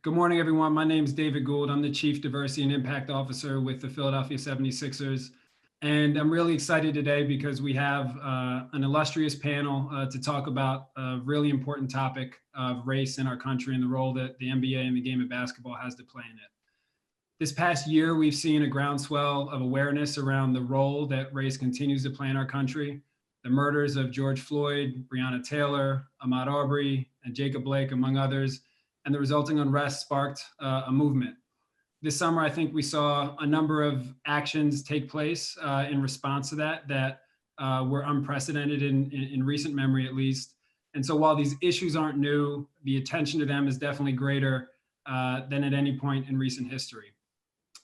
Good morning, everyone. My name is David Gould. I'm the Chief Diversity and Impact Officer with the Philadelphia 76ers. And I'm really excited today because we have an illustrious panel to talk about a really important topic of race in our country and the role that the NBA and the game of basketball has to play in it. This past year, we've seen a groundswell of awareness around the role that race continues to play in our country. The murders of George Floyd, Breonna Taylor, Ahmaud Arbery, and Jacob Blake, among others, and the resulting unrest sparked a movement. This summer, I think we saw a number of actions take place in response to that were unprecedented in recent memory, at least. And so while these issues aren't new, the attention to them is definitely greater than at any point in recent history.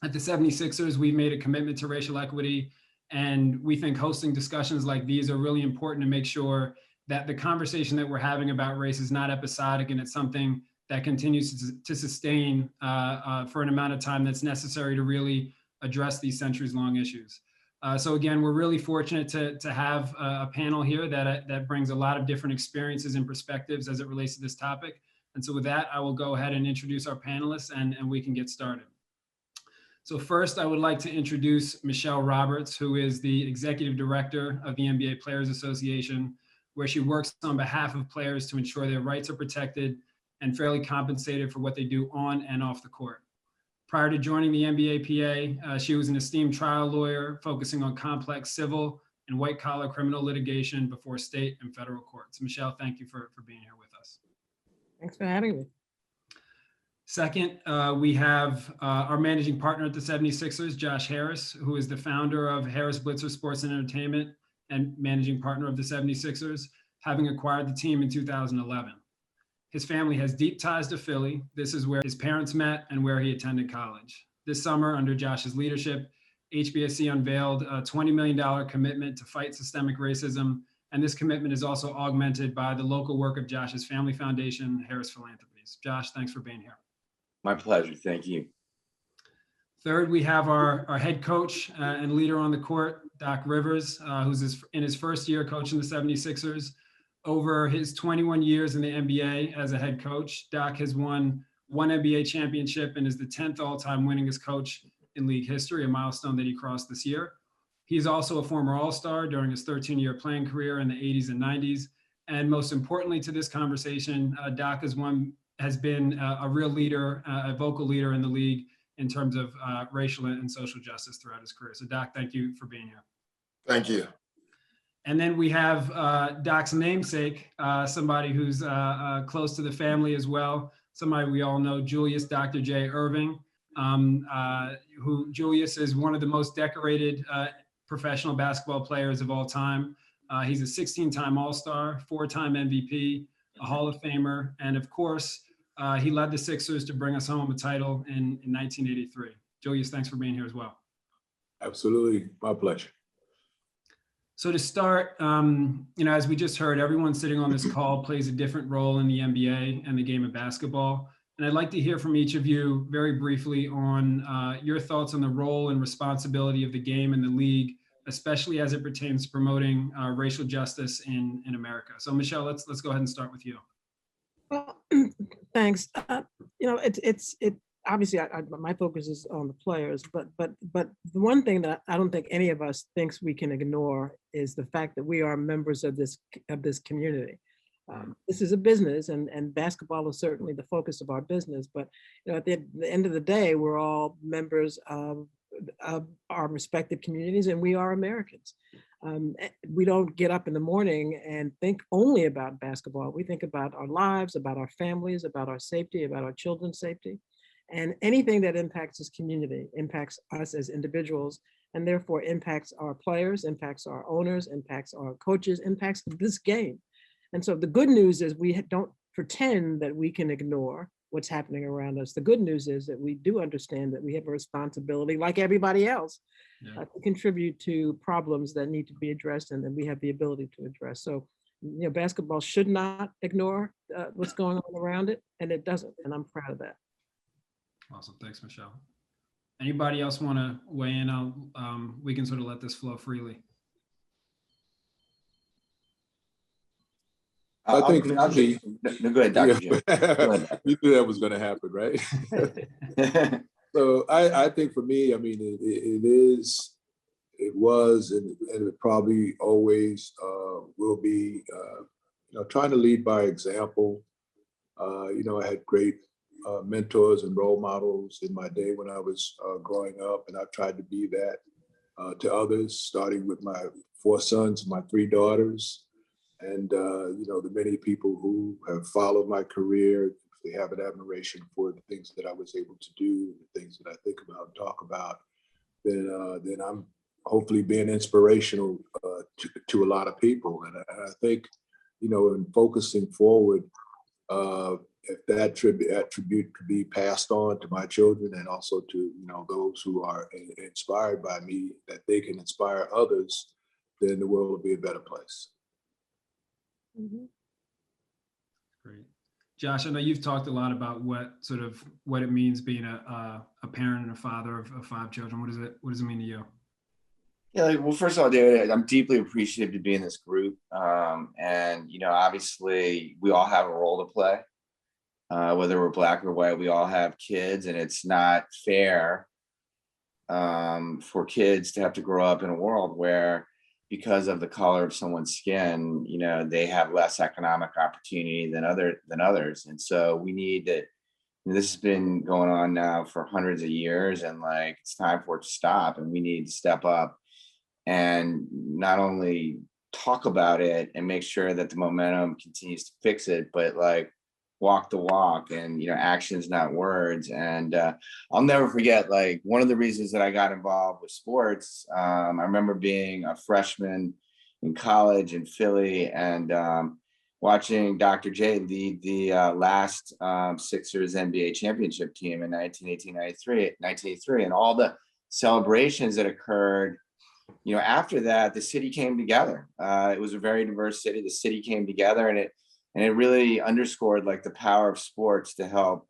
At the 76ers, we've made a commitment to racial equity, and we think hosting discussions like these are really important to make sure that the conversation that we're having about race is not episodic and it's something that continues to sustain for an amount of time that's necessary to really address these centuries-long issues. So again, we're really fortunate to have a panel here that brings a lot of different experiences and perspectives as it relates to this topic. And so with that, I will go ahead and introduce our panelists and we can get started. So first, I would like to introduce Michele Roberts, who is the Executive Director of the NBA Players Association, where she works on behalf of players to ensure their rights are protected and fairly compensated for what they do on and off the court. Prior to joining the NBAPA, she was an esteemed trial lawyer focusing on complex civil and white-collar criminal litigation before state and federal courts. Michele, thank you for being here with us. Thanks for having me. Second, we have our managing partner at the 76ers, Josh Harris, who is the founder of Harris Blitzer Sports and Entertainment and managing partner of the 76ers, having acquired the team in 2011. His family has deep ties to Philly. This is where his parents met and where he attended college. This summer, under Josh's leadership, HBSE unveiled a $20 million commitment to fight systemic racism, and this commitment is also augmented by the local work of Josh's family foundation, Harris Philanthropies. Josh, thanks for being here. My pleasure, thank you. Third, we have our head coach and leader on the court, Doc Rivers, who's in his first year coaching the 76ers. Over his 21 years in the NBA as a head coach, Doc has won one NBA championship and is the 10th all-time winningest coach in league history, a milestone that he crossed this year. He's also a former All-Star during his 13-year playing career in the 80s and 90s. And most importantly to this conversation, Doc has been a real leader, a vocal leader in the league in terms of racial and social justice throughout his career. So Doc, thank you for being here. Thank you. And then we have Doc's namesake, somebody who's close to the family as well, somebody we all know, Julius Dr. J. Erving, who Julius is one of the most decorated professional basketball players of all time. He's a 16-time All-Star, 4-time MVP, a Hall of Famer, and of course, he led the Sixers to bring us home a title in 1983. Julius, thanks for being here as well. Absolutely, my pleasure. So to start, as we just heard, everyone sitting on this call plays a different role in the NBA and the game of basketball. And I'd like to hear from each of you very briefly on your thoughts on the role and responsibility of the game and the league, especially as it pertains to promoting racial justice in America. So Michele, let's go ahead and start with you. Well, thanks. Obviously, my focus is on the players, but the one thing that I don't think any of us thinks we can ignore is the fact that we are members of this community. This is a business, and basketball is certainly the focus of our business. But at the end of the day, we're all members of our respective communities, and we are Americans. We don't get up in the morning and think only about basketball. We think about our lives, about our families, about our safety, about our children's safety. And anything that impacts this community impacts us as individuals, and therefore impacts our players, impacts our owners, impacts our coaches, impacts this game. And so the good news is we don't pretend that we can ignore what's happening around us. The good news is that we do understand that we have a responsibility, like everybody else, to contribute to problems that need to be addressed and that we have the ability to address. So, basketball should not ignore what's going on around it, and it doesn't, and I'm proud of that. Awesome. Thanks, Michele. Anybody else want to weigh in? We can sort of let this flow freely. I think for me, No, go ahead, Dr. Jim. you knew that was going to happen, right? So I think for me, I mean, it was, and it probably always will be, trying to lead by example. I had great mentors and role models in my day when I was growing up, and I've tried to be that to others, starting with my 4 sons and my 3 daughters. And, the many people who have followed my career, they have an admiration for the things that I was able to do, the things that I think about and talk about, then I'm hopefully being inspirational to a lot of people. And I think, in focusing forward, if that attribute could be passed on to my children and also to, those who are inspired by me, that they can inspire others, then the world will be a better place. Great. Josh, I know you've talked a lot about what it means being a parent and a father of 5 children. What does it mean to you? Yeah, well, first of all, David, I'm deeply appreciative to be in this group. And, obviously we all have a role to play, whether we're Black or white, we all have kids, and it's not fair for kids to have to grow up in a world where, because of the color of someone's skin, they have less economic opportunity than others. And so we need to, this has been going on now for hundreds of years, and it's time for it to stop, and we need to step up and not only talk about it and make sure that the momentum continues to fix it, but walk the walk, and actions, not words. And I'll never forget, one of the reasons that I got involved with sports, I remember being a freshman in college in Philly and watching Dr. J lead the last Sixers NBA championship team in 1983, and all the celebrations that occurred. After that, the city came together. It was a very diverse city. The city came together, and it really underscored the power of sports to help.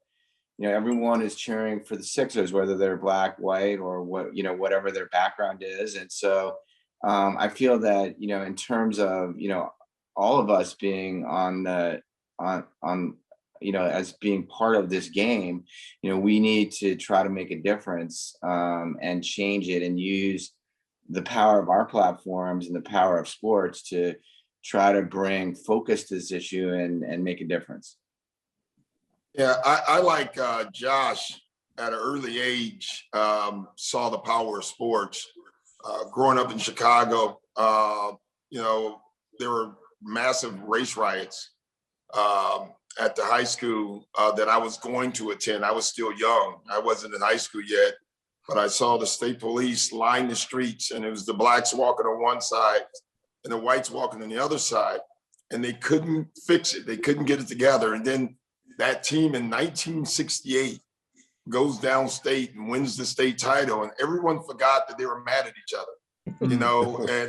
Everyone is cheering for the Sixers, whether they're Black, white, or whatever their background is. And so I feel that in terms of all of us being as being part of this game, we need to try to make a difference and change it, and use the power of our platforms and the power of sports to try to bring focus to this issue and make a difference. Yeah, I like Josh at an early age, saw the power of sports. Growing up in Chicago, there were massive race riots at the high school that I was going to attend. I was still young. I wasn't in high school yet, but I saw the state police line the streets, and it was the Blacks walking on one side and the whites walking on the other side, and they couldn't fix it. They couldn't get it together. And then that team in 1968 goes downstate and wins the state title, and everyone forgot that they were mad at each other,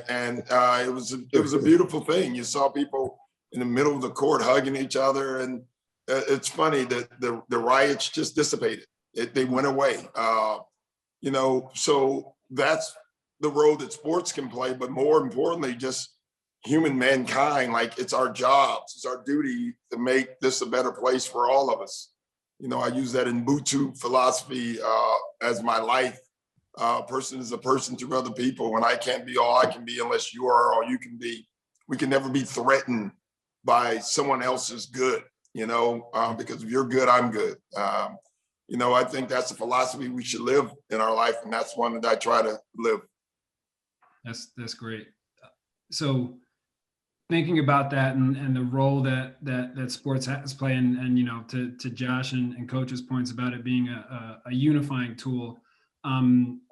and it was a beautiful thing. You saw people in the middle of the court hugging each other, and it's funny that the riots just dissipated. They went away. So that's the role that sports can play, but more importantly, just human mankind. It's our jobs, it's our duty to make this a better place for all of us. I use that in Ubuntu philosophy as my life. A person is a person to other people, and I can't be all I can be unless you are all you can be. We can never be threatened by someone else's good, because if you're good, I'm good. I think that's a philosophy we should live in our life, and that's one that I try to live. That's great. So thinking about that and the role that sports has played, and to Josh and Coach's points about it being a unifying tool.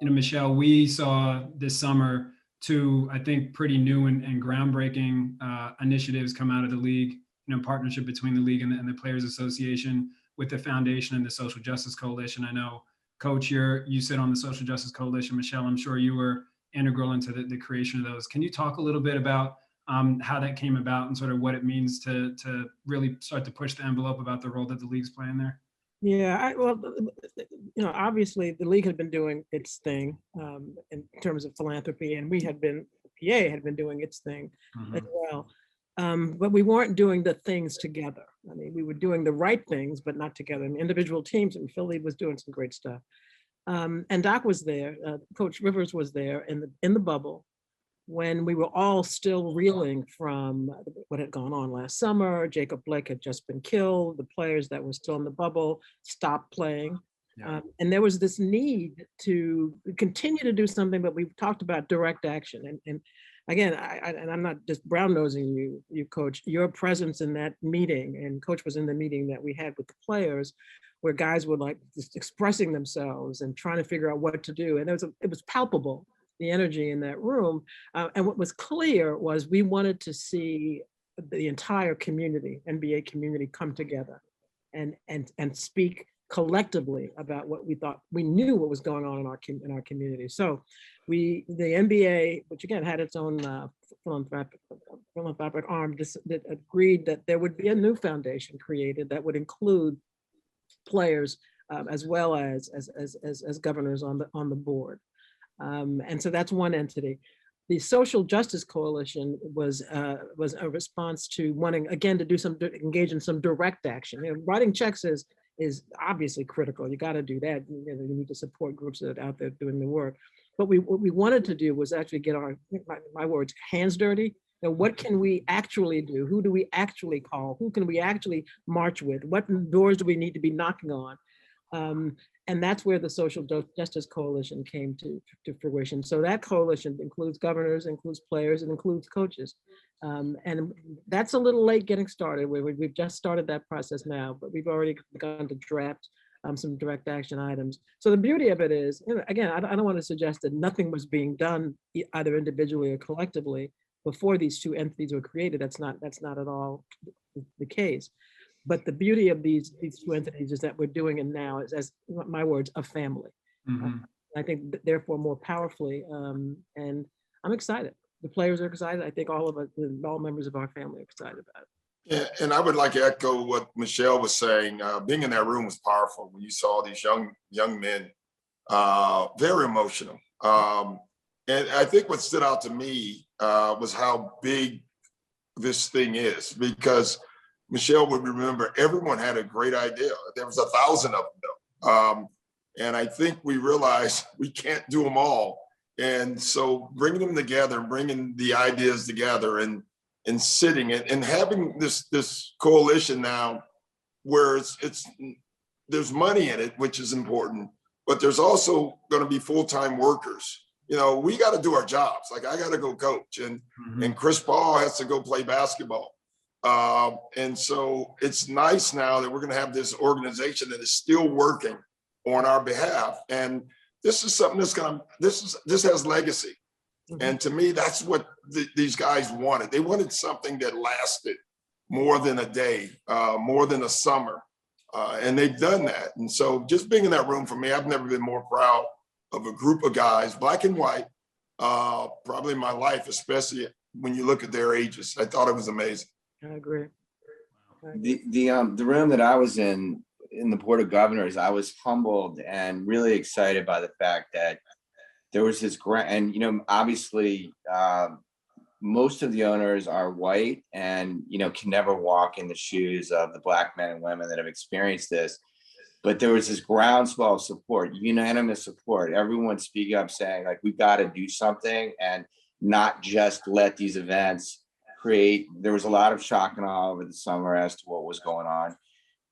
Michele, we saw this summer 2, I think, pretty new and groundbreaking initiatives come out of the league. Partnership between the league and the Players Association with the foundation and the Social Justice Coalition. I know, Coach, you sit on the Social Justice Coalition. Michele, I'm sure you were integral into the creation of those. Can you talk a little bit about how that came about and sort of what it means to really start to push the envelope about the role that the league's playing there? Yeah, obviously the league had been doing its thing in terms of philanthropy, and PA had been doing its thing as well. But we weren't doing the things together. I mean, we were doing the right things, but not together. And individual teams, and Philly was doing some great stuff. And Doc was there, Coach Rivers was there in the bubble when we were all still reeling from what had gone on last summer. Jacob Blake had just been killed. The players that were still in the bubble stopped playing. Yeah. And there was this need to continue to do something, but we've talked about direct action. And again, I'm not just brown nosing you, Coach, your presence in that meeting, and Coach was in the meeting that we had with the players, where guys were like just expressing themselves and trying to figure out what to do. And it was palpable, the energy in that room. And what was clear was we wanted to see the entire community, NBA community, come together and speak collectively about what we knew what was going on in our community. So the NBA, which again had its own philanthropic arm, that agreed that there would be a new foundation created that would include players as well as governors on the board. And so that's one entity. The Social Justice Coalition was a response to wanting, again, to engage in some direct action. You know, writing checks is obviously critical. You got to do that. You need to support groups that are out there doing the work. But what we wanted to do was actually get our, my words, hands dirty. You know, what can we actually do? Who do we actually call? Who can we actually march with? What doors do we need to be knocking on? And that's where the Social Justice Coalition came to fruition. So that coalition includes governors, includes players, and includes coaches. And that's a little late getting started. We've just started that process now, but we've already begun to draft some direct action items. So the beauty of it is, you know, again, I don't want to suggest that nothing was being done either individually or collectively before these two entities were created. That's not at all the case. But the beauty of these two entities is that we're doing it now as my words, a family. Mhm. I think therefore more powerfully, and I'm excited. The players are excited. I think all of us, all members of our family are excited about it. Yeah, and I would like to echo what Michele was saying. Being in that room was powerful when you saw these young men, very emotional. And I think what stood out to me was how big this thing is, because Michele would remember everyone had a great idea. There was 1,000 of them, and I think we realized we can't do them all. And so bringing them together, bringing the ideas together, and sitting and having this coalition now, where there's money in it, which is important, but there's also going to be full-time workers. You know, we got to do our jobs. Like, I got to go coach, and Chris Paul has to go play basketball. And so it's nice now that we're going to have this organization that is still working on our behalf. And this is something this has legacy. And to me, that's what these guys wanted. They wanted something that lasted more than a day, more than a summer. And they've done that. And so just being in that room, for me, I've never been more proud of a group of guys, black and white, probably in my life, especially when you look at their ages. I thought it was amazing. I agree. The room that I was in the Board of Governors, I was humbled and really excited by the fact that there was this grant, and you know, obviously, most of the owners are white and can never walk in the shoes of the black men and women that have experienced this. But there was this groundswell of support, unanimous support. Everyone speaking up, saying like, we've got to do something and not just let these events create. There was a lot of shock and awe over the summer as to what was going on,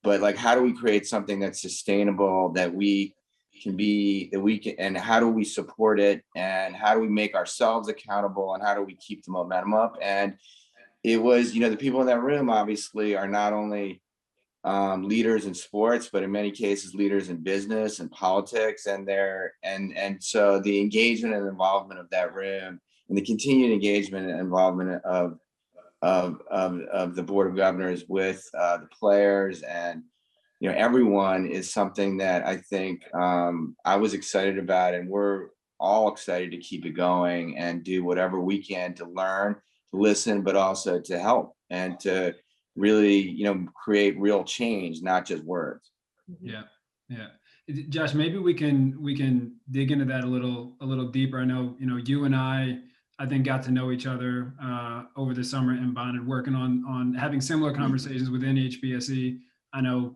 but like, how do we create something that's sustainable, that we can, and how do we support it, and how do we make ourselves accountable, and how do we keep the momentum up? And it was, the people in that room obviously are not only leaders in sports, but in many cases leaders in business and politics, and so the engagement and involvement of that room, and the continued engagement and involvement of the Board of Governors with the players and everyone is something that I think I was excited about, and we're all excited to keep it going and do whatever we can to learn, to listen, but also to help and to really create real change, not just words. Yeah. Josh, maybe we can dig into that a little deeper. I know you and I I think got to know each other over the summer and bonded, working on having similar conversations within HBSE. I know,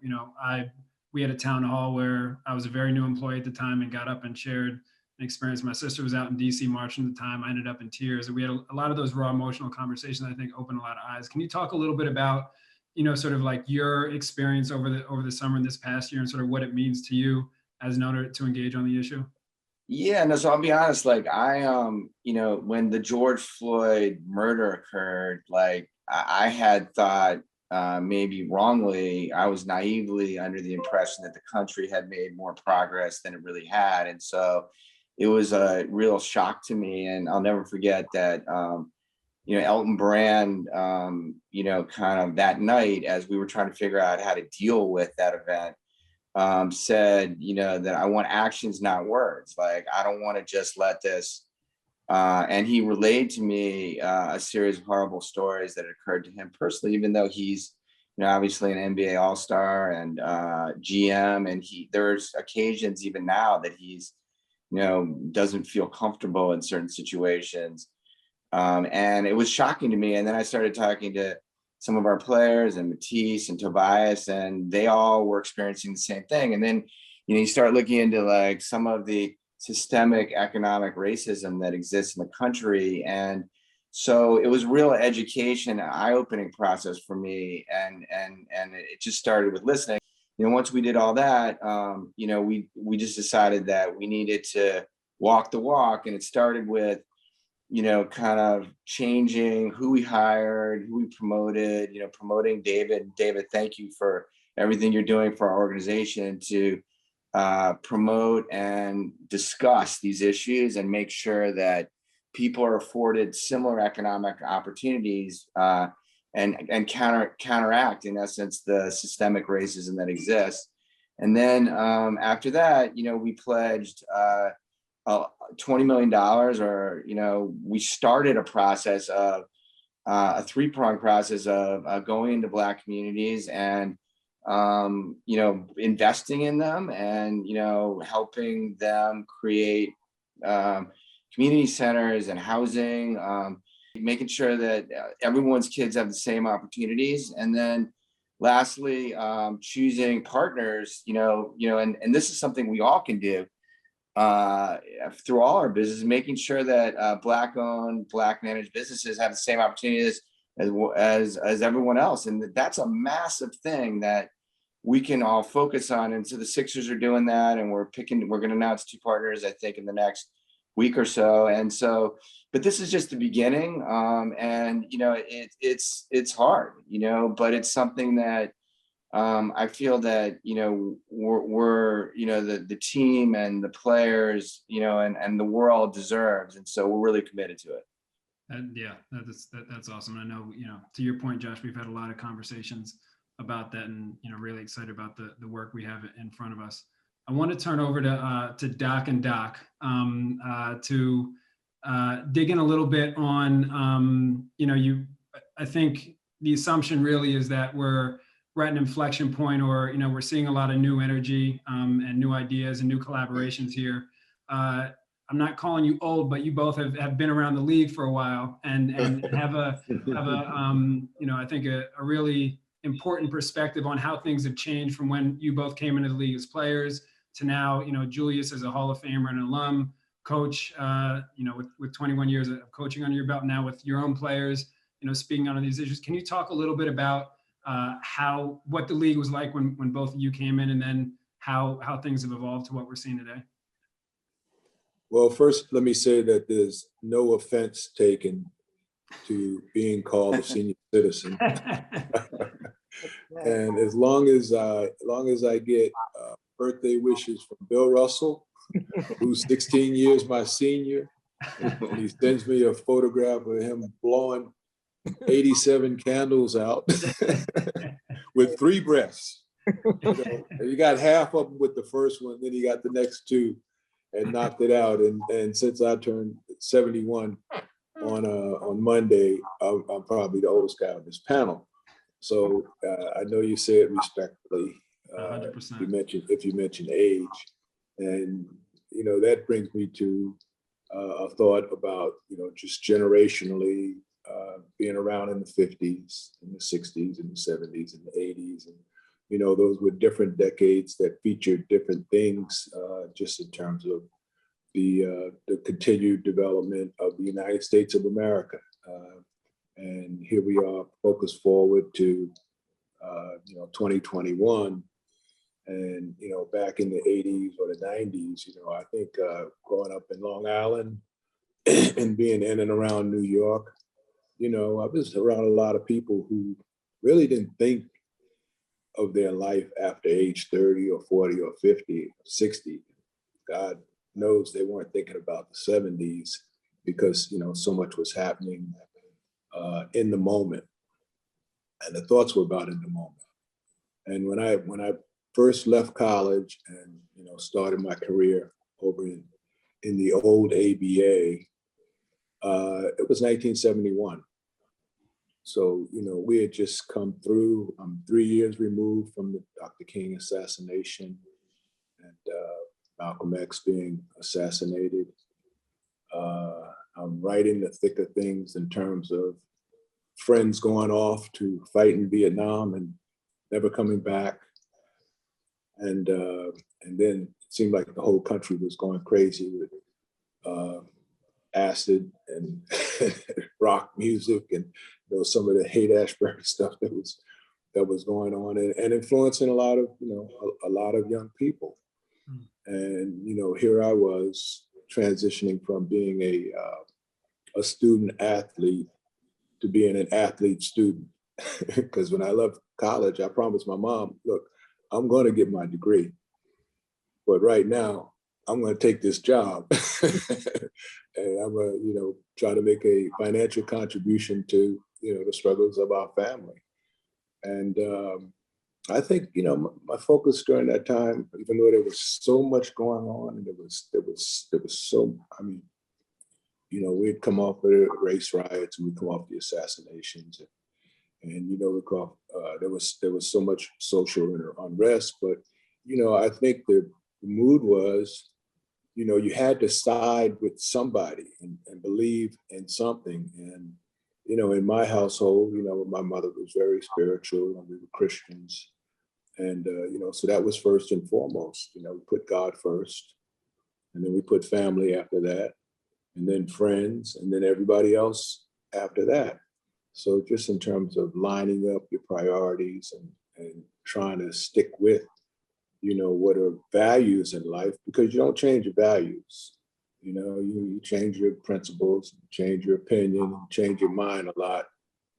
we had a town hall where I was a very new employee at the time and got up and shared an experience. My sister was out in DC marching at the time. I ended up in tears, and we had a lot of those raw emotional conversations. I think opened a lot of eyes. Can you talk a little bit about, sort of like your experience over the summer and this past year, and sort of what it means to you as an owner to engage on the issue? Yeah, no, so I'll be honest, like when the George Floyd murder occurred, like I had thought, maybe wrongly, I was naively under the impression that the country had made more progress than it really had. And so it was a real shock to me. And I'll never forget that, Elton Brand, kind of that night, as we were trying to figure out how to deal with that event, said, that I want actions, not words. Like, I don't want to just let this. And he relayed to me a series of horrible stories that occurred to him personally, even though he's, obviously an NBA All-Star and GM. And there's occasions even now that he's, doesn't feel comfortable in certain situations. And it was shocking to me. And then I started talking to some of our players and Matisse and Tobias, and they all were experiencing the same thing. And then, you start looking into like some of the systemic economic racism that exists in the country. And so it was real education, eye-opening process for me. And it just started with listening. Once we did all that, we just decided that we needed to walk the walk. And it started with, kind of changing who we hired, who we promoted, promoting David. David, thank you for everything you're doing for our organization to promote and discuss these issues and make sure that people are afforded similar economic opportunities and counteract, in essence, the systemic racism that exists. And then after that, we pledged $20 million, or, we started a process of a three-pronged process of going into Black communities and, investing in them and, helping them create community centers and housing, making sure that everyone's kids have the same opportunities. And then lastly, choosing partners, and this is something we all can do through all our business, making sure that Black-owned, Black-managed businesses have the same opportunities as everyone else. And that's a massive thing that we can all focus on. And so the Sixers are doing that, and we're going to announce 2 partners, I think, in the next week or so. And so, but this is just the beginning. And, it's hard, but it's something that I feel that, we're the team and the players, and the world deserves. And so we're really committed to it. Yeah, that's awesome. I know, to your point, Josh, we've had a lot of conversations about that, and, really excited about the work we have in front of us. I want to turn over to Doc and Doc to dig in a little bit on, I think the assumption really is that we're at an inflection point, or, we're seeing a lot of new energy and new ideas and new collaborations here. I'm not calling you old, but you both have been around the league for a while and have a I think a really important perspective on how things have changed from when you both came into the league as players to now, Julius as a Hall of Famer and an alum coach, with 21 years of coaching under your belt, now with your own players, speaking on these issues. Can you talk a little bit about what the league was like when both of you came in, and then how things have evolved to what we're seeing today? Well, first, let me say that there's no offense taken to being called a senior citizen. And as long as I get birthday wishes from Bill Russell, who's 16 years my senior, and he sends me a photograph of him blowing 87 candles out with 3 breaths. You got half of them with the first one, then you got the next 2 and knocked it out. And since I turned 71 on Monday, I'm probably the oldest guy on this panel. So I know you say it respectfully. 100%. If you mention age, and that brings me to a thought about, just generationally being around in the 50s, in the 60s, in the 70s, in the 80s. And, those were different decades that featured different things, just in terms of the continued development of the United States of America. And here we are focused forward to, 2021. And, back in the 80s or the 90s, I think growing up in Long Island and being in and around New York, I was around a lot of people who really didn't think of their life after age 30 or 40 or 50 or 60. God knows they weren't thinking about the 70s because, so much was happening in the moment. And the thoughts were about in the moment. And when I first left college and, started my career over in the old ABA, it was 1971. So, we had just come through, I'm 3 years removed from the Dr. King assassination and Malcolm X being assassinated. I'm right in the thick of things in terms of friends going off to fight in Vietnam and never coming back. And then it seemed like the whole country was going crazy with acid and rock music and some of the Haight-Ashbury stuff that was going on and influencing a lot of young people. And here I was transitioning from being a student athlete to being an athlete student. Because when I left college, I promised my mom, look, I'm going to get my degree, but right now I'm going to take this job and I'm going to, try to make a financial contribution to, the struggles of our family. And I think, my focus during that time, even though there was so much going on and there was so, we'd come off the race riots and we'd come off the assassinations and there was so much social unrest, but I think the mood was, you had to side with somebody and believe in something. And in my household, my mother was very spiritual and we were Christians, and so that was first and foremost. We put God first, and then we put family after that, and then friends, and then everybody else after that. So just in terms of lining up your priorities and trying to stick with, what are values in life, because you don't change your values. You change your principles, change your opinion, change your mind a lot,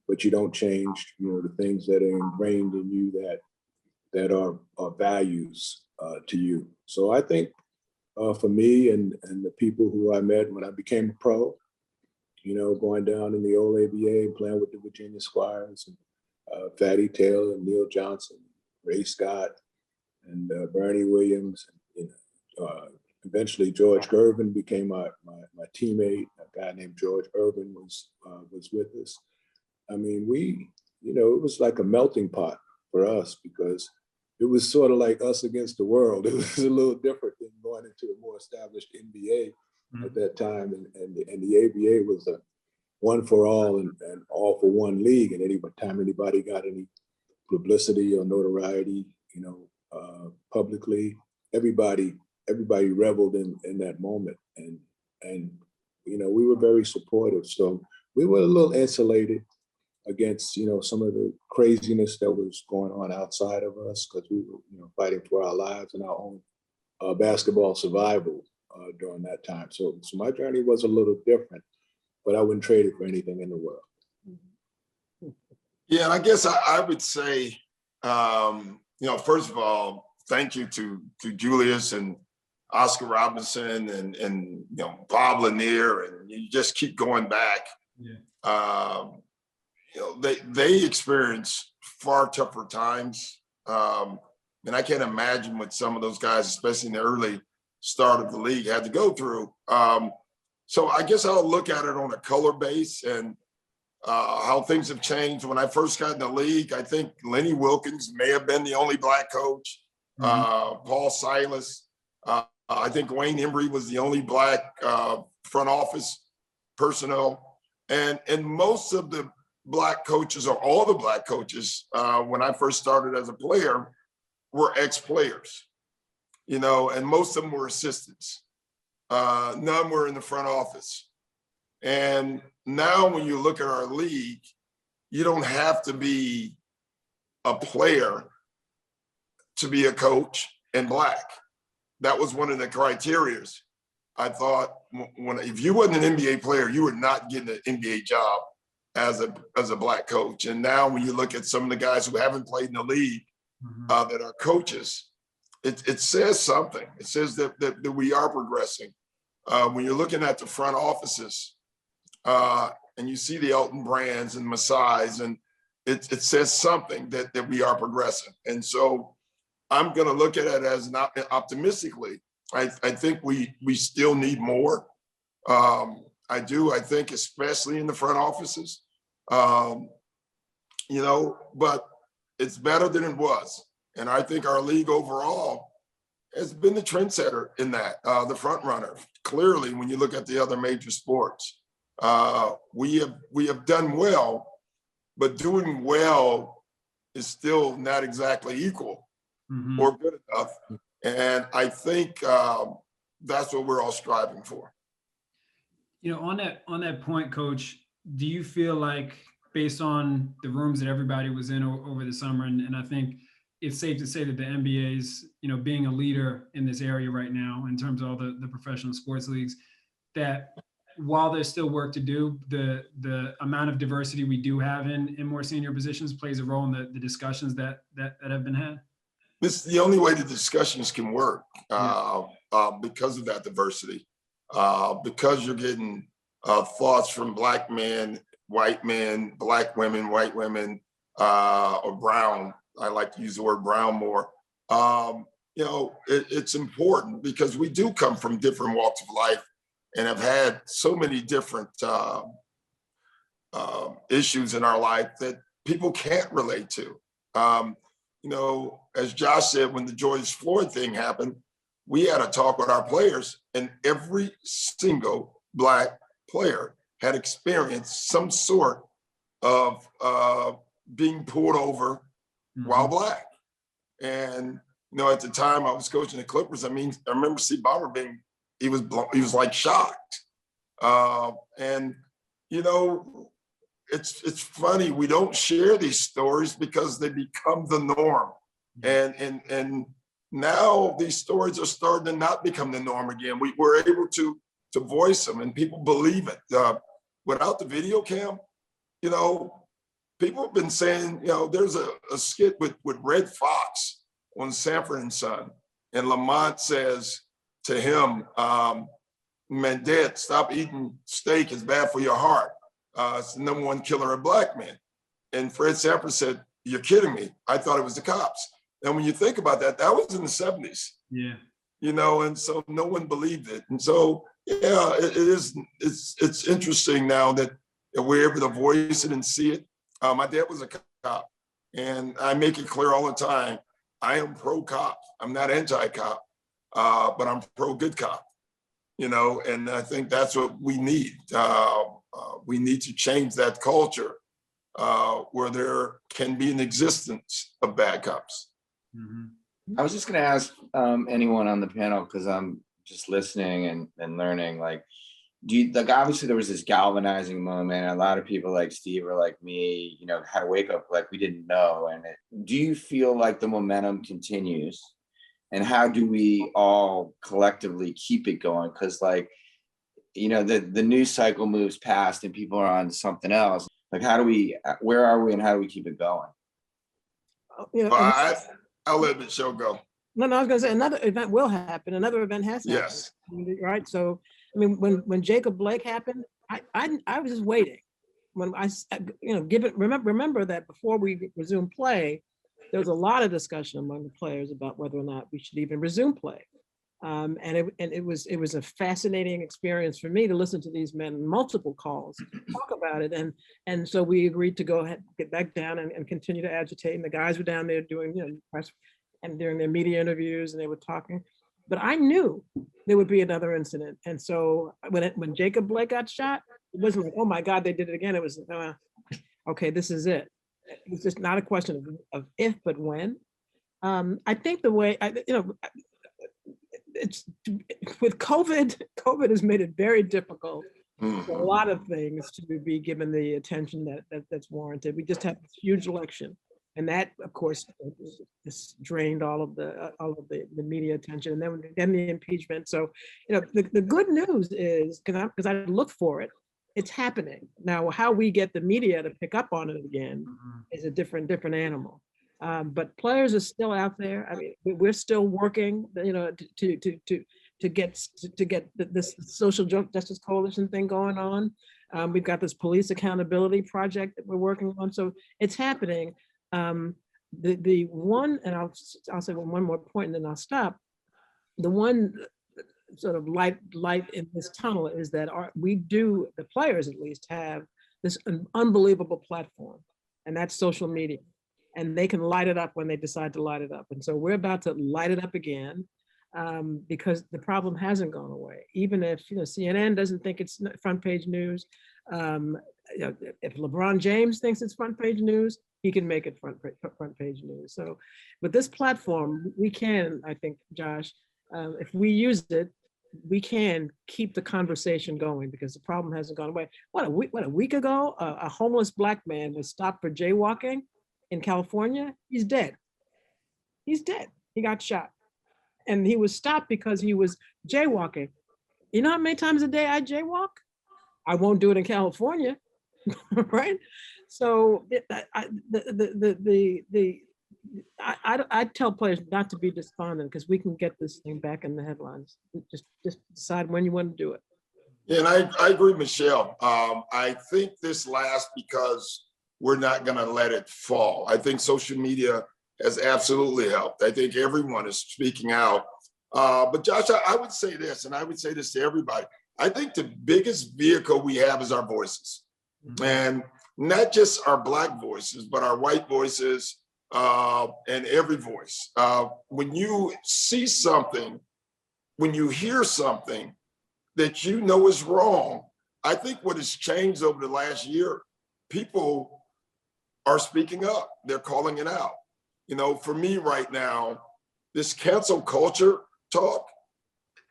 but you don't change, the things that are ingrained in you that are values to you. So I think for me and the people who I met when I became a pro, going down in the old ABA and playing with the Virginia Squires and Fatty Taylor and Neil Johnson, Ray Scott and Bernie Williams, and eventually George Gervin became my teammate. A guy named George Erving was with us. I mean, it was like a melting pot for us because it was sort of like us against the world. It was a little different than going into a more established NBA at that time. And the ABA was a one for all and all for one league. And any time anybody got any publicity or notoriety, publicly, everybody reveled in that moment. And we were very supportive. So we were a little insulated against, some of the craziness that was going on outside of us, because we were, fighting for our lives and our own basketball survival during that time. So my journey was a little different, but I wouldn't trade it for anything in the world. Yeah, and I guess I would say, first of all, thank you to Julius and Oscar Robinson and Bob Lanier, and you just keep going back. Yeah. They experienced far tougher times. And I can't imagine what some of those guys, especially in the early start of the league, had to go through. So I guess I'll look at it on a color base and how things have changed. When I first got in the league, I think Lenny Wilkins may have been the only Black coach. Paul Silas I think Wayne Embry was the only Black front office personnel. And most of the Black coaches, or all the Black coaches, when I first started as a player, were ex-players, and most of them were assistants. None were in the front office. And now when you look at our league, you don't have to be a player to be a coach and Black. That was one of the criterias. I thought if you wasn't an NBA player, you were not getting an NBA job as a Black coach. And now when you look at some of the guys who haven't played in the league that are coaches, it says something. It says that we are progressing. When you're looking at the front offices and you see the Elton Brands and Masai's, and it says something that we are progressing. And so I'm going to look at it as not optimistically. I think we still need more. I do. I think especially in the front offices, but it's better than it was. And I think our league overall has been the trendsetter in that, the front runner. Clearly, when you look at the other major sports, we have done well, but doing well is still not exactly equal or good enough. And I think that's what we're all striving for. On that point, Coach, do you feel like, based on the rooms that everybody was in over the summer, and I think it's safe to say that the NBA's, being a leader in this area right now in terms of all the professional sports leagues, that while there's still work to do, the amount of diversity we do have in more senior positions plays a role in the discussions that have been had? This is the only way the discussions can work because of that diversity, because you're getting thoughts from Black men, white men, Black women, white women, or brown. I like to use the word brown more. It's important because we do come from different walks of life and have had so many different issues in our life that people can't relate to. As Josh said, when the George Floyd thing happened, we had a talk with our players, and every single Black player had experienced some sort of being pulled over while Black. And at the time I was coaching the Clippers, I remember Steve Ballmer he was like shocked. It's funny, we don't share these stories because they become the norm. And now these stories are starting to not become the norm again. We're able to voice them, and people believe it. Without the video cam, people have been saying, there's a skit with Red Fox on Sanford and Son, and Lamont says to him, man, Dad, stop eating steak, it's bad for your heart. It's the #1 killer of Black men. And Fred Sanford said, you're kidding me. I thought it was the cops. And when you think about that, that was in the 70s. Yeah. And so no one believed it. And so, yeah, it's interesting now that we're able to voice it and see it. My dad was a cop, and I make it clear all the time, I am pro-cop. I'm not anti-cop, but I'm pro-good cop, and I think that's what we need. We need to change that culture where there can be an existence of bad cops. I was just going to ask anyone on the panel, because I'm just listening and learning, obviously there was this galvanizing moment. A lot of people like Steve or like me, had to wake up like we didn't know. And do you feel like the momentum continues? And how do we all collectively keep it going? Because the news cycle moves past and people are on something else. Where are we and how do we keep it going? I'll let Michele go. No, I was going to say another event will happen. Another event has happened. Yes. Right. So, when Jacob Blake happened, I was just waiting. When remember that before we resumed play, there was a lot of discussion among the players about whether or not we should even resume play. And it was a fascinating experience for me to listen to these men, multiple calls, talk about it. And so we agreed to go ahead, get back down and continue to agitate. And the guys were down there doing, press and during their media interviews, and they were talking. but I knew there would be another incident. And so when Jacob Blake got shot, it wasn't like, oh my God, they did it again. It was, okay, this is it. It's just not a question of if, but when. I think the way, it's with COVID has made it very difficult for a lot of things to be given the attention that's warranted. We just had this huge election, and that, of course, just drained all of the media attention, and then the impeachment. So, the good news is, because I look for it, it's happening now. How we get the media to pick up on it again is a different animal. But players are still out there. I mean, we're still working, to get this social justice coalition thing going on. We've got this police accountability project that we're working on. So it's happening. The one, and I'll say one more point and then I'll stop. The one sort of light in this tunnel is that the players at least have this unbelievable platform, and that's social media. And they can light it up when they decide to light it up. And so we're about to light it up again, because the problem hasn't gone away. Even if CNN doesn't think it's front page news, if LeBron James thinks it's front page news, he can make it front page news. So with this platform, we can, I think, Josh, if we use it, we can keep the conversation going, because the problem hasn't gone away. A week ago, a homeless Black man was stopped for jaywalking in California. He's dead. He's dead. He got shot. And he was stopped because he was jaywalking. You know how many times a day I jaywalk? I won't do it in California, right? So I tell players not to be despondent, because we can get this thing back in the headlines. Just decide when you want to do it. Yeah, and I agree, Michele. I think this lasts because we're not going to let it fall. I think social media has absolutely helped. I think everyone is speaking out. But Josh, I would say this, and I would say this to everybody. I think the biggest vehicle we have is our voices. And not just our Black voices, but our white voices, and every voice. When you see something, when you hear something that you know is wrong, I think what has changed over the last year, people are speaking up. They're calling it out. For me right now, this cancel culture talk,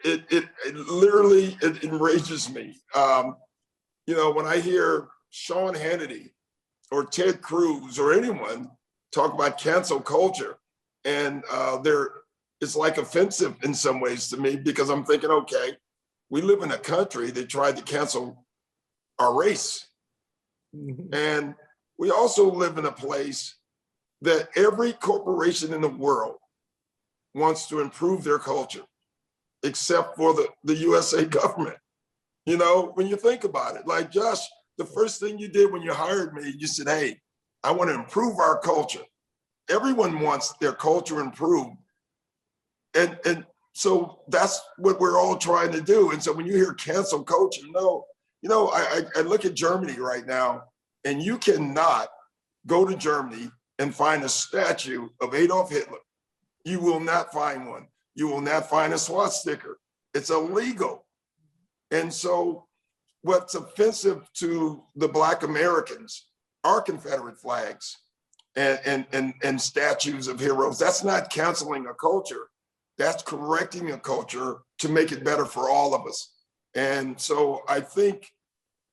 it literally enrages me. When I hear Sean Hannity or Ted Cruz or anyone talk about cancel culture, and it's like offensive in some ways to me, because I'm thinking, okay, we live in a country that tried to cancel our race. And we also live in a place that every corporation in the world wants to improve their culture, except for the USA government. When you think about it, like Josh, the first thing you did when you hired me, you said, hey, I want to improve our culture. Everyone wants their culture improved. And so that's what we're all trying to do. And so when you hear cancel culture, I look at Germany right now, and you cannot go to Germany and find a statue of Adolf Hitler. You will not find one. You will not find a swastika. It's illegal. And so what's offensive to the Black Americans are Confederate flags and statues of heroes. That's not canceling a culture. That's correcting a culture to make it better for all of us. And so I think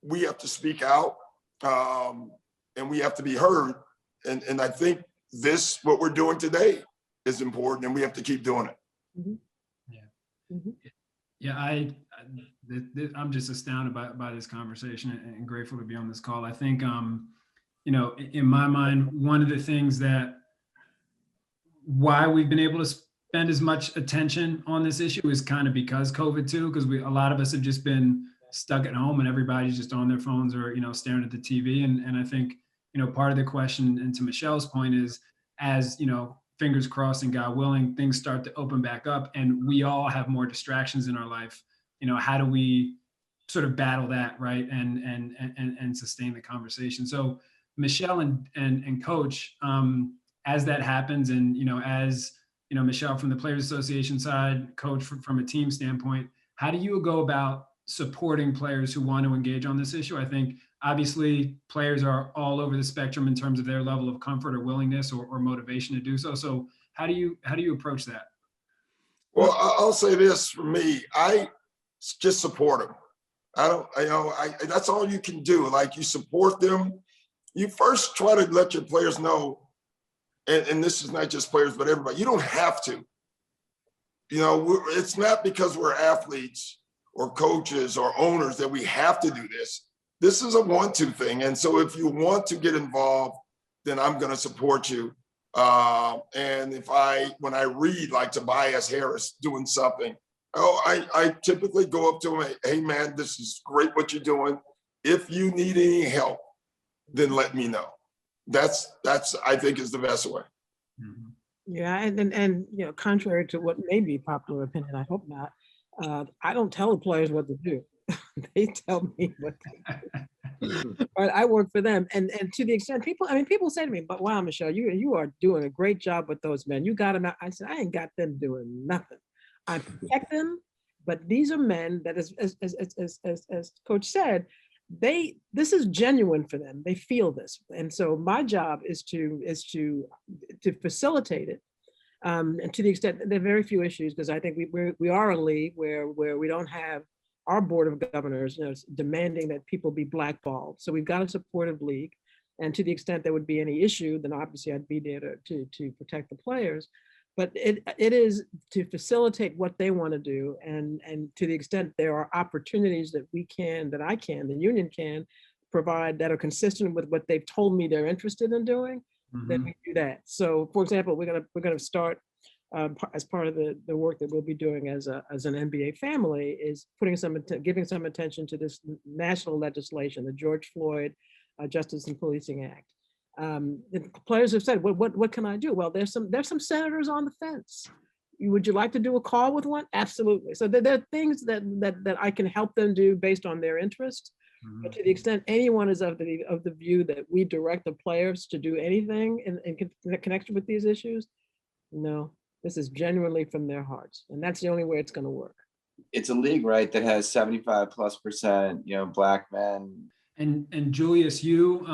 we have to speak out, and we have to be heard. And I think what we're doing today is important, and we have to keep doing it. Yeah, I'm just astounded by this conversation and grateful to be on this call. I think, in my mind, one of the things why we've been able to spend as much attention on this issue is kind of because COVID too, because a lot of us have just been stuck at home and everybody's just on their phones or, staring at the TV. And I think, part of the question, and to Michele's point, is as, fingers crossed and God willing, things start to open back up and we all have more distractions in our life, how do we sort of battle that, right? And sustain the conversation. So Michele and Coach, as that happens, and, as Michele, from the Players Association side, coach from a team standpoint, how do you go about supporting players who want to engage on this issue? I think obviously players are all over the spectrum in terms of their level of comfort or willingness or motivation to do so. So how do you approach that? Well, I'll say this for me, I just support them. That's all you can do. Like, you support them. You first try to let your players know, and this is not just players, but everybody, you don't have to. It's not because we're athletes or coaches or owners that we have to do this. This is a want-to thing. And so if you want to get involved, then I'm going to support you. And when I read like Tobias Harris doing something, I typically go up to him, hey man, this is great what you're doing. If you need any help, then let me know. That's I think is the best way. Mm-hmm. Yeah, and contrary to what may be popular opinion, I hope not. I don't tell the players what to do. They tell me what to do. But I work for them, and to the extent people say to me, "But wow, Michele, you are doing a great job with those men. You got them out." I said, "I ain't got them doing nothing. I protect them, but these are men that, as Coach said, this is genuine for them. They feel this, and so my job is to facilitate it." And to the extent there are very few issues, because I think we are a league where we don't have our board of governors demanding that people be blackballed. So we've got a supportive league, and to the extent there would be any issue, then obviously I'd be there to protect the players. But it is to facilitate what they want to do, and to the extent there are opportunities that the union can provide that are consistent with what they've told me they're interested in doing. Mm-hmm. Then we do that. So, for example, we're gonna start as part of the work that we'll be doing as an NBA family is giving some attention to this national legislation, the George Floyd Justice and Policing Act. The players have said, what can I do? Well, there's some senators on the fence. Would you like to do a call with one? Absolutely. So there are things that I can help them do based on their interest. Mm-hmm. But to the extent anyone is of the view that we direct the players to do anything in connection with these issues, no, this is genuinely from their hearts. And that's the only way it's going to work. It's a league, right, that has 75+%, Black men. And Julius, you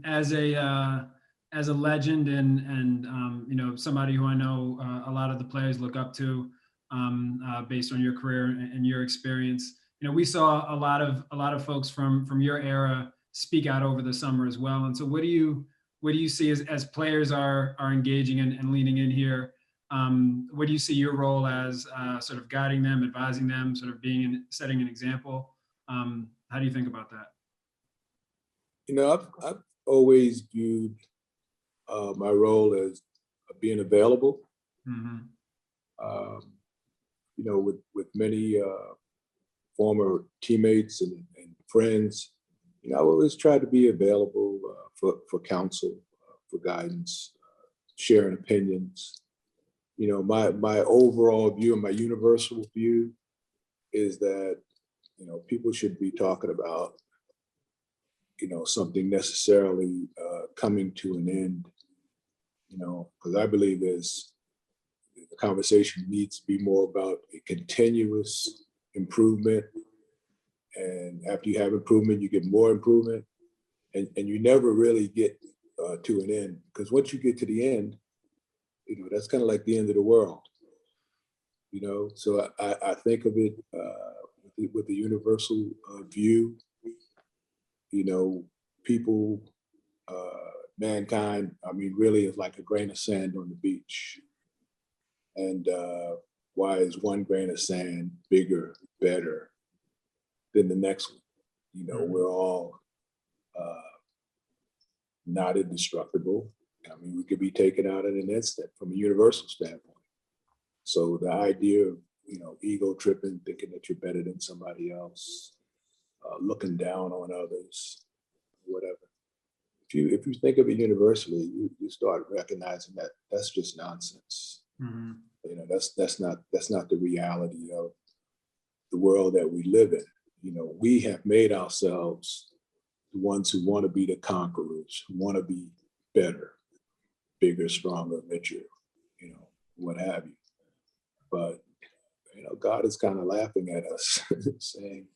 as a legend and somebody who I know a lot of the players look up to based on your career and your experience. We saw a lot of folks from your era speak out over the summer as well. And so what do you see as players are engaging and leaning in here? What do you see your role as sort of guiding them, advising them, sort of setting an example? How do you think about that? I've always viewed my role as being available. Mm-hmm. With many former teammates and friends, I always try to be available for counsel, for guidance, sharing opinions. My overall view and my universal view is that, people should be talking about, something necessarily coming to an end, because I believe the conversation needs to be more about a continuous improvement. And after you have improvement, you get more improvement, and you never really get to an end, because once you get to the end, that's kind of like the end of the world. So I think of it with the universal view. People, mankind, really is like a grain of sand on the beach. And why is one grain of sand bigger, better than the next one? We're all not indestructible. We could be taken out in an instant from a universal standpoint. So the idea of, ego tripping, thinking that you're better than somebody else, looking down on others, whatever. If you think of it universally, you start recognizing that that's just nonsense. Mm-hmm. That's not the reality of the world that we live in. We have made ourselves the ones who want to be the conquerors, who want to be better, bigger, stronger, richer. what have you. But, you know, God is kind of laughing at us, saying,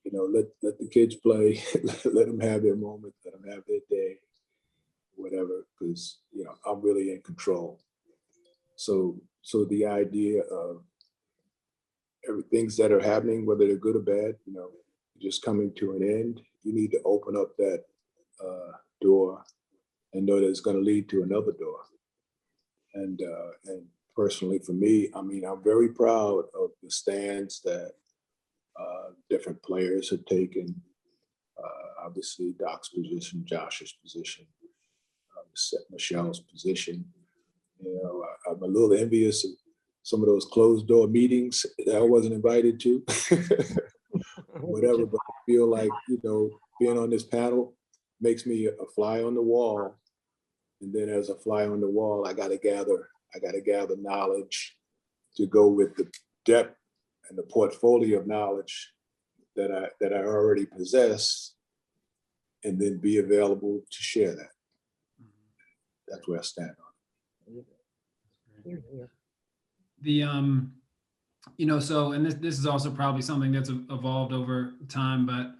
you know, let the kids play, let them have their moment, let them have their day, whatever, because, you know, I'm really in control. So the idea of things that are happening, whether they're good or bad, you know, just coming to an end, you need to open up that door and know that it's going to lead to another door. And personally for me, I mean, I'm very proud of the stands that different players have taken. Obviously, Doc's position, Josh's position, Michele's position. You know, I'm a little envious of some of those closed door meetings that I wasn't invited to. Whatever, but I feel like, you know, being on this panel makes me a fly on the wall. And then as a fly on the wall, I gotta gather knowledge to go with the depth and the portfolio of knowledge that I already possess, and then be available to share that. That's where I stand on it. The you know, so, and this is also probably something that's evolved over time, but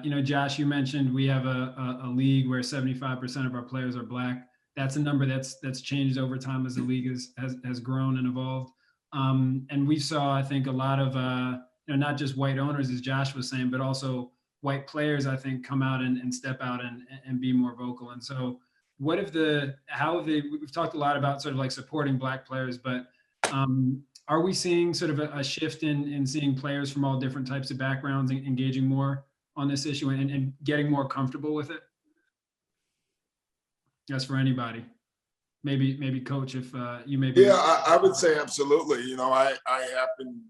you know, Josh, you mentioned we have a league where 75% of our players are Black. That's a number that's changed over time as the league has grown and evolved. And we saw, I think, a lot of you know, not just white owners, as Josh was saying, but also white players, I think, come out and step out and be more vocal. And so, what if we've talked a lot about sort of like supporting Black players, but are we seeing sort of a shift in seeing players from all different types of backgrounds and engaging more on this issue and getting more comfortable with it? That's for anybody. Maybe Coach, if you maybe. Yeah, I would say absolutely. You know, I happen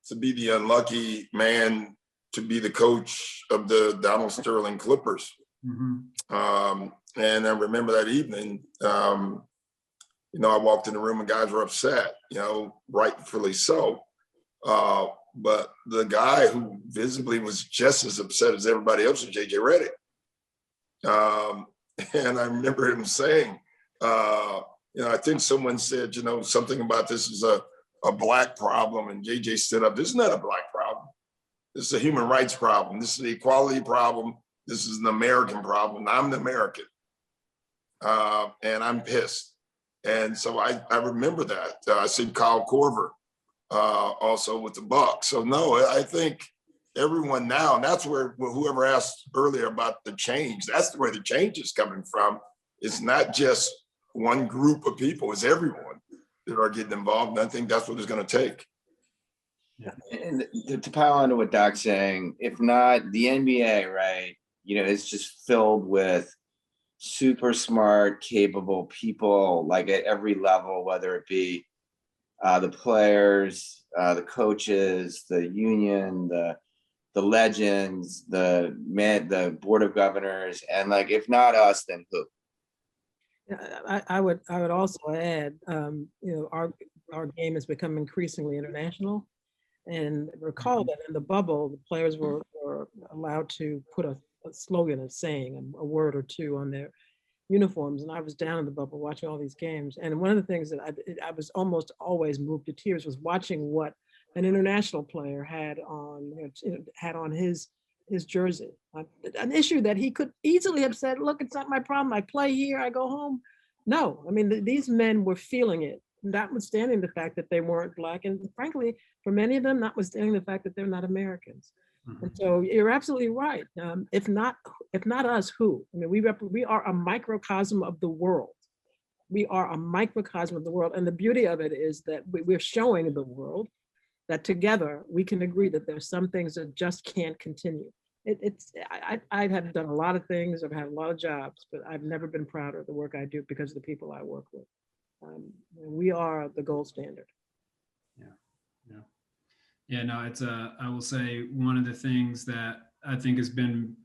to be the unlucky man to be the coach of the Donald Sterling Clippers. Mm-hmm. And I remember that evening, you know, I walked in the room and guys were upset, you know, rightfully so. But the guy who visibly was just as upset as everybody else was JJ Redick. And I remember him saying, you know, I think someone said, you know, something about this is a Black problem. And JJ stood up. This is not a Black problem. This is a human rights problem. This is an equality problem. This is an American problem. I'm an American. And I'm pissed. And so I remember that. I see Kyle Korver also with the Bucks. So no, I think everyone now, and that's where whoever asked earlier about the change, that's where the change is coming from. It's not just one group of people, it's everyone that are getting involved. And I think that's what it's going to take. Yeah. And to pile onto what Doc's saying, if not the NBA, right, you know, it's just filled with super smart, capable people, like at every level, whether it be the players, the coaches, the union, the legends, the board of governors, and like, if not us, then who? I would also add, you know, our game has become increasingly international, and recall that in the bubble, the players were allowed to put a slogan, a saying, a word or two on their uniforms. And I was down in the bubble watching all these games. And one of the things that I was almost always moved to tears was watching what an international player had on his jersey. An issue that he could easily have said, look, it's not my problem. I play here, I go home. No, I mean, these men were feeling it, notwithstanding the fact that they weren't Black. And frankly, for many of them, notwithstanding the fact that they're not Americans. Mm-hmm. And so you're absolutely right. If not us, who? I mean, we are a microcosm of the world. We are a microcosm of the world. And the beauty of it is that we're showing the world that together we can agree that there's some things that just can't continue. I have done a lot of things. I've had a lot of jobs, but I've never been prouder of the work I do because of the people I work with. We are the gold standard. Yeah, no, it's I will say one of the things that I think has been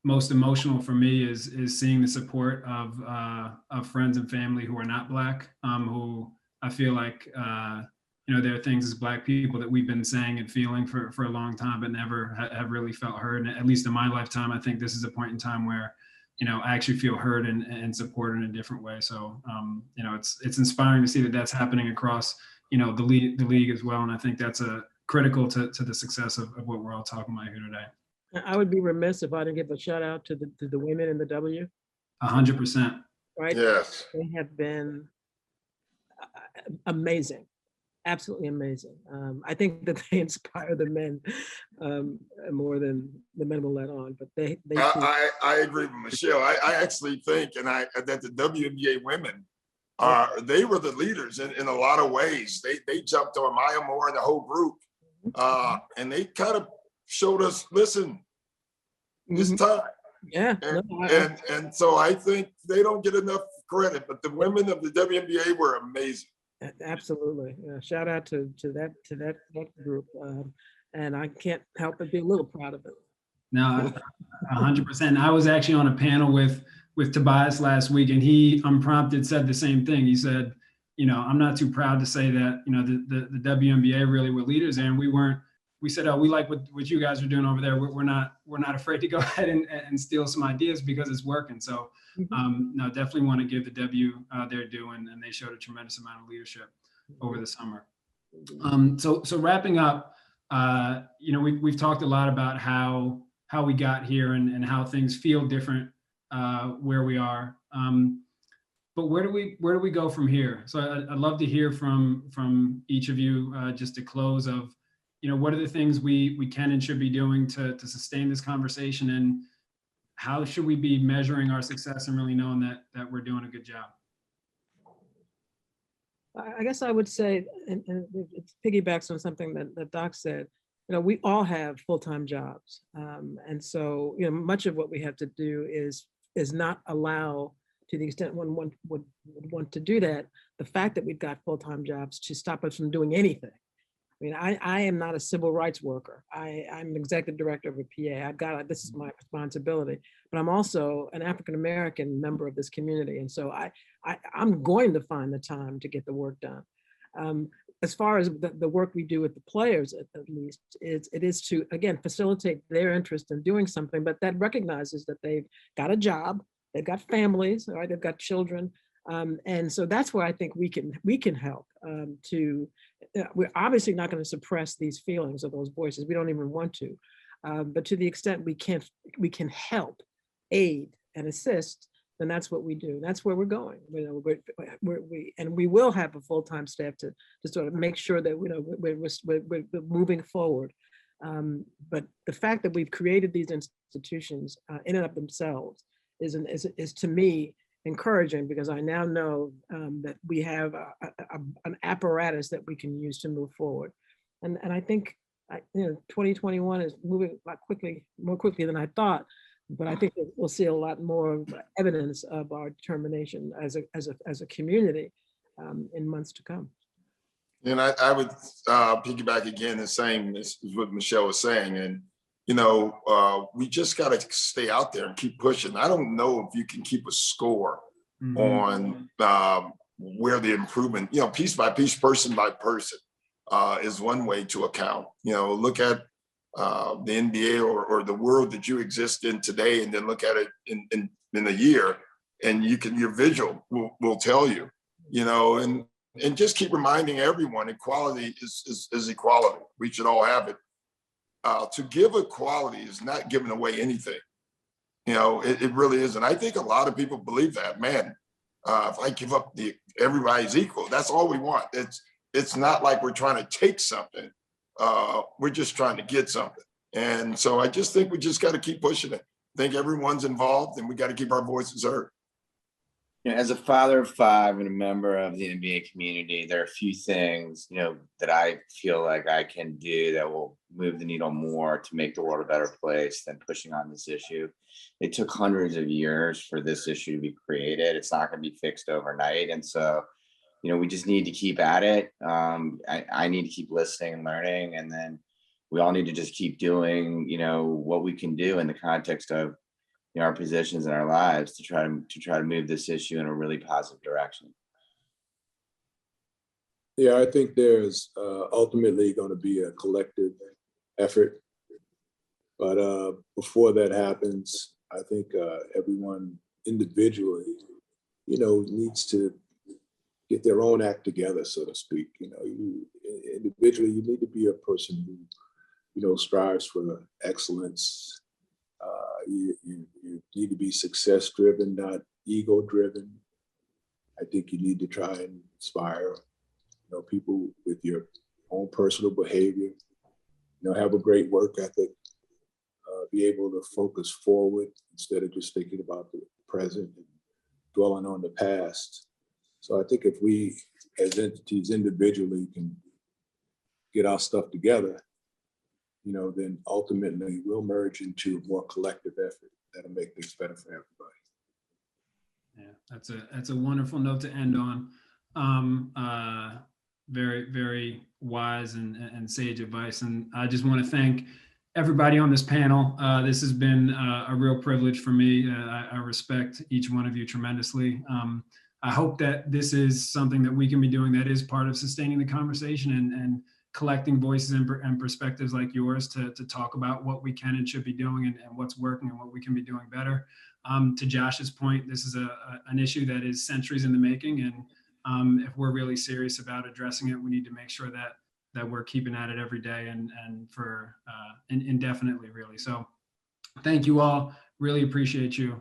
most emotional for me is seeing the support of friends and family who are not Black, who I feel like, you know, there are things as Black people that we've been saying and feeling for a long time, but never have really felt heard. And at least in my lifetime, I think this is a point in time where, I actually feel heard and supported in a different way. So, it's inspiring to see that that's happening across, the league as well. And I think that's critical to the success of what we're all talking about here today. I would be remiss if I didn't give a shout out to the women in the W. 100%. Right? Yes. They have been amazing, absolutely amazing. I think that they inspire the men more than the men will let on, but they I agree with Michelle. I actually think, that the WNBA women they were the leaders in a lot of ways. They jumped on Maya Moore and the whole group, and they kind of showed us, listen, it's time. Yeah. And so I think they don't get enough credit, but the women of the WNBA were amazing. Absolutely. Shout out to that group. And I can't help but be a little proud of it. No, 100%. I was actually on a panel with Tobias last week, and he unprompted said the same thing. He said, I'm not too proud to say that, the WNBA really were leaders, and we said, oh, we like what you guys are doing over there. We're not afraid to go ahead and steal some ideas because it's working. So no, definitely want to give the W their due, and they showed a tremendous amount of leadership over the summer. So wrapping up, we've talked a lot about how we got here and how things feel different where we are. But where do we go from here? So I'd love to hear from each of you just to close of, what are the things we can and should be doing to sustain this conversation, and how should we be measuring our success and really knowing that we're doing a good job? I guess I would say, and it piggybacks on something that Doc said, we all have full-time jobs. And so, much of what we have to do is not allow, to the extent one would want to do that, the fact that we've got full-time jobs to stop us from doing anything. I mean, I am not a civil rights worker. I'm an executive director of a PA. This is my responsibility, but I'm also an African-American member of this community. And so I'm going to find the time to get the work done. As far as the work we do with the players, at least, it is to, again, facilitate their interest in doing something, but that recognizes that they've got a job, they've got families, right? They've got children. And so that's where I think we can help we're obviously not going to suppress these feelings or those voices. We don't even want to, but to the extent we can help, aid, and assist, then that's what we do. That's where we're going. We will have a full-time staff to sort of make sure that we're moving forward. But the fact that we've created these institutions in and of themselves is to me encouraging, because I now know that we have an apparatus that we can use to move forward. And I think 2021 is moving more quickly than I thought, but I think we'll see a lot more evidence of our determination as a community in months to come. And I would piggyback again the same as what Michelle was saying. And we just got to stay out there and keep pushing. I don't know if you can keep a score on where the improvement, piece by piece, person by person, is one way to account. Look at the NBA or the world that you exist in today, and then look at it in a year, and your visual will tell you, and just keep reminding everyone equality is equality. We should all have it. To give equality is not giving away anything. It really isn't. I think a lot of people believe that, man, if I give up everybody's equal, that's all we want. It's not like we're trying to take something. We're just trying to get something. And so I just think we just got to keep pushing it. I think everyone's involved, and we got to keep our voices heard. As a father of five and a member of the NBA community, there are a few things, that I feel like I can do that will move the needle more to make the world a better place than pushing on this issue. It took hundreds of years for this issue to be created. It's not going to be fixed overnight. And so, we just need to keep at it. I need to keep listening and learning. And then we all need to just keep doing, what we can do in the context of our positions in our lives to try to move this issue in a really positive direction. Yeah, I think there's ultimately going to be a collective effort, but before that happens, I think everyone individually, you know, needs to get their own act together, so to speak. You know, you individually, you need to be a person who, you know, strives for excellence. You need to be success driven, not ego driven. I think you need to try and inspire, you know, people with your own personal behavior. You know, have a great work ethic. Be able to focus forward instead of just thinking about the present and dwelling on the past. So I think if we, as entities individually, can get our stuff together, you know, then ultimately we'll merge into a more collective effort that'll make things better for everybody. Yeah, that's a wonderful note to end on. Very, very wise and sage advice. And I just want to thank everybody on this panel. This has been a real privilege for me. I respect each one of you tremendously. I hope that this is something that we can be doing that is part of sustaining the conversation and collecting voices and perspectives like yours to talk about what we can and should be doing and what's working and what we can be doing better. To Josh's point, this is an issue that is centuries in the making. And if we're really serious about addressing it, we need to make sure that we're keeping at it every day and for indefinitely, really. So thank you all. Really appreciate you.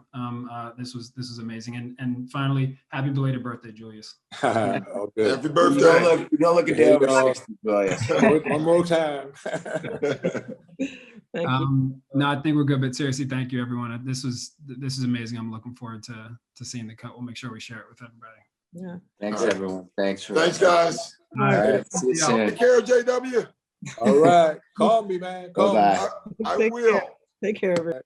This was amazing. And finally, happy belated birthday, Julius. All good. Happy birthday. You don't look a day over 60, Julius. One more time. Thank you. No, I think we're good, but seriously, thank you, everyone. This is amazing. I'm looking forward to seeing the cut. We'll make sure we share it with everybody. Yeah. Thanks, All right. everyone. Thanks, Guys. All right. See you soon. Take care, JW. All right. Call me, man. Call me. Bye-bye. I Take will. care. Take care, everybody.